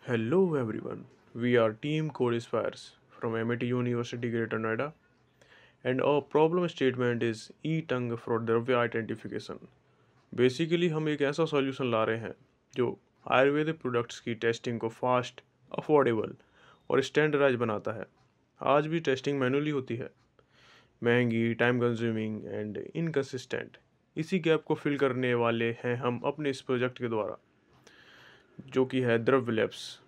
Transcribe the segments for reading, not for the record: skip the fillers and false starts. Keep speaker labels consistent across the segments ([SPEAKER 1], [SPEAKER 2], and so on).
[SPEAKER 1] Hello everyone, we are Team Code Aspires from MIT University Greater Noida and our problem statement is E-Tongue for द्रव्य identification. Basically हम एक ऐसा solution ला रहे हैं जो Ayurvedic products की टेस्टिंग को फास्ट, अफोर्डेबल और स्टैंडर्डाइज बनाता है। आज भी टेस्टिंग मैनुअली होती है, महंगी, टाइम कंज्यूमिंग एंड इनकंसिस्टेंट। इसी गैप को फिल करने वाले हैं हम अपने इस प्रोजेक्ट के द्वारा, जो कि है द्रव्य लैब्स,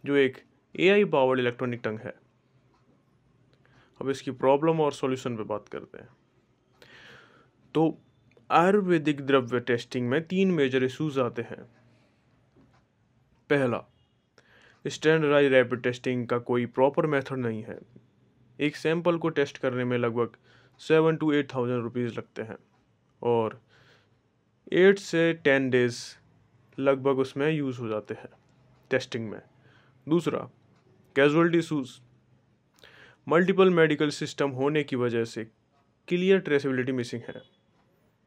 [SPEAKER 1] जो एक एआई पावर्ड इलेक्ट्रॉनिक टंग है। अब इसकी प्रॉब्लम और सॉल्यूशन पे बात करते हैं। तो आयुर्वेदिक द्रव्य टेस्टिंग में तीन मेजर इश्यूज आते हैं। पहला, स्टैंडर्डाइज रैपिड टेस्टिंग का कोई प्रॉपर मेथड नहीं है। एक सैंपल को टेस्ट करने में लगभग 7 to 8 thousand रुपीज़ लगते हैं और 8 से 10 डेज लगभग उसमें यूज़ हो जाते हैं टेस्टिंग में। दूसरा, casualty issues, multiple medical system होने की वजह से क्लियर ट्रेसेबिलिटी मिसिंग है।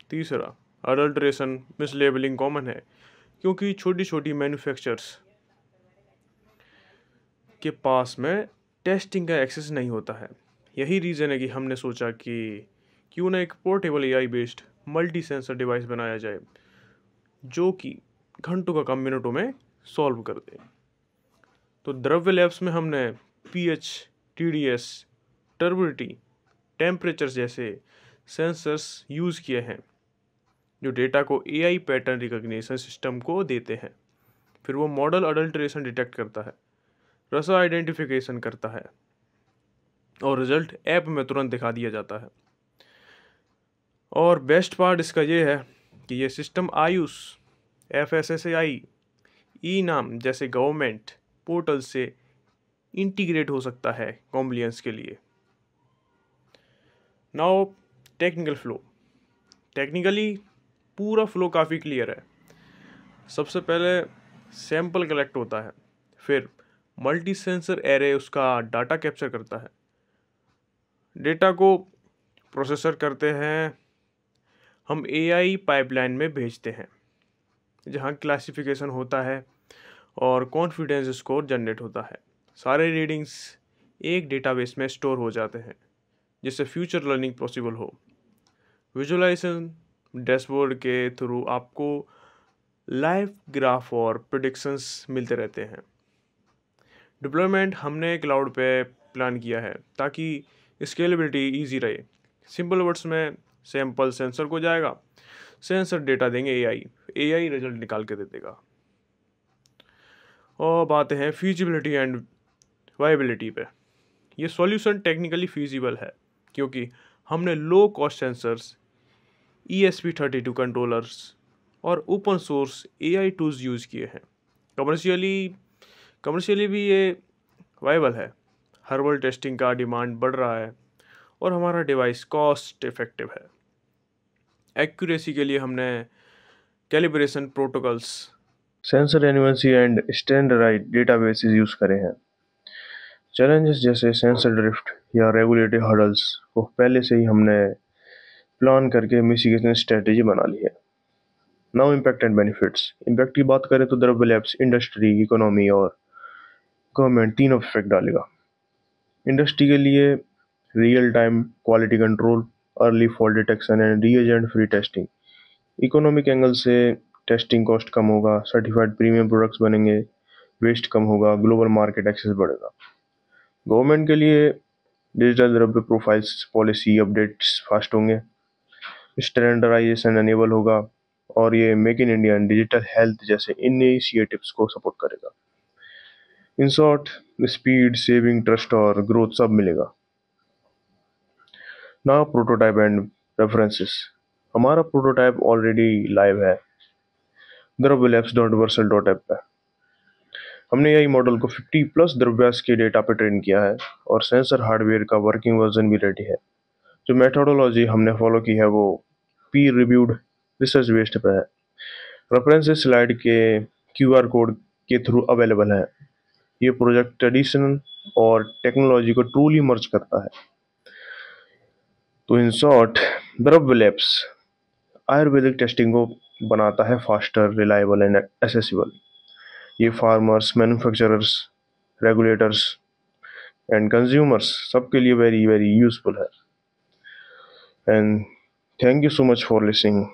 [SPEAKER 1] तीसरा, अडल्ट्रेशन मिसलेबलिंग कॉमन है क्योंकि छोटी छोटी मैन्युफैक्चरर्स के पास में टेस्टिंग का एक्सेस नहीं होता है। यही रीज़न है कि हमने सोचा कि क्यों ना एक portable AI based multi sensor device बनाया जाए जो कि घंटों का काम मिनटों में सॉल्व कर दे। तो द्रव्य लैब्स में हमने पीएच, टीडीएस, टर्बिडिटी, टेम्परेचर जैसे सेंसर्स यूज़ किए हैं जो डेटा को एआई पैटर्न रिकग्निशन सिस्टम को देते हैं। फिर वो मॉडल अडल्ट्रेशन डिटेक्ट करता है, रसा आइडेंटिफिकेशन करता है और रिजल्ट ऐप में तुरंत दिखा दिया जाता है। और बेस्ट पार्ट इसका ये है कि ये सिस्टम आयुष, एफएसएसएआई, ई नाम जैसे गवर्नमेंट पोर्टल से इंटीग्रेट हो सकता है कॉम्प्लियंस के लिए। Now technical flow. टेक्निकली पूरा फ्लो काफ़ी क्लियर है। सबसे पहले सैंपल कलेक्ट होता है, फिर मल्टी सेंसर एरे उसका डाटा कैप्चर करता है, डेटा को प्रोसेसर करते हैं, हम एआई पाइपलाइन में भेजते हैं जहां क्लासिफिकेशन होता है और कॉन्फिडेंस स्कोर जनरेट होता है। सारे रीडिंग्स एक डेटाबेस में स्टोर हो जाते हैं जिससे फ्यूचर लर्निंग पॉसिबल हो। विजुअलाइजेशन डैशबोर्ड के थ्रू आपको लाइव ग्राफ और प्रिडिक्शंस मिलते रहते हैं। डिप्लॉयमेंट हमने क्लाउड पे प्लान किया है ताकि स्केलेबिलिटी ईजी रहे। सिंपल वर्ड्स में, सैंपल सेंसर को जाएगा, सेंसर डेटा देंगे एआई, एआई रिजल्ट निकाल के दे देगा। और बात है फीजिबिलिटी एंड वायबिलिटी पे। ये सॉल्यूशन टेक्निकली फीजिबल है क्योंकि हमने low cost sensors, ESP32 controllers और open source AI tools use किए हैं। कमर्शियली भी ये वायबल है। हर्बल टेस्टिंग का डिमांड बढ़ रहा है और हमारा डिवाइस कॉस्ट इफेक्टिव है। एक्यूरेसी के लिए हमने कैलिब्रेशन प्रोटोकॉल्स, सेंसर एनिवर्सी एंड स्टैंडर्डाइज्ड डेटाबेसेस यूज़ करे हैं। चैलेंजेस जैसे सेंसर ड्रिफ्ट या रेगुलेटरी हर्डल्स को पहले से ही हमने प्लान करके मिटिगेशन स्ट्रेटेजी बना ली है। Now impact and benefits. Impact की बात करें तो द्रव्य लैब्स इंडस्ट्री, इकोनॉमी और गवर्नमेंट तीनों इफेक्ट डालेगा। इंडस्ट्री के लिए real time quality control, early fault detection and reagent free testing. Economic angle से टेस्टिंग कॉस्ट कम होगा, सर्टिफाइड प्रीमियम प्रोडक्ट्स बनेंगे, वेस्ट कम होगा, ग्लोबल मार्केट एक्सेस बढ़ेगा। गवर्नमेंट के लिए डिजिटल द्रव्य प्रोफाइल्स पॉलिसी अपडेट्स फास्ट होंगे, स्टैंडर्डाइजेशन एनेबल होगा और ये make in India and digital health जैसे इनिशिएटिव्स को सपोर्ट करेगा। In short, speed, saving, trust और ग्रोथ सब मिलेगा। Now prototype and references. हमारा प्रोटोटाइप ऑलरेडी लाइव है द्रव्यलैब्स.वर्सल.ऐप पे। हमने यही मॉडल को 50+ द्रव्यास के डेटा पे ट्रेन किया है और सेंसर हार्डवेयर का वर्किंग वर्जन भी रेडी है। जो मेथोडोलॉजी हमने फॉलो की है वो पीर रिव्यूड रिसर्च बेस्ड पे है। रेफरेंसेस स्लाइड के क्यूआर कोड के थ्रू अवेलेबल है। ये प्रोजेक्ट ट्रेडिशनल और टेक्नोलॉजी को ट्रूली मर्ज करता है। तो इन शॉर्ट, द्रव्य लैब्स आयुर्वेदिक टेस्टिंग को बनाता है फास्टर, रिलायबल एंड एसेसिबल। ये farmers, manufacturers, regulators and consumers सबके लिए वेरी वेरी यूज़फुल है। And thank you so much for listening.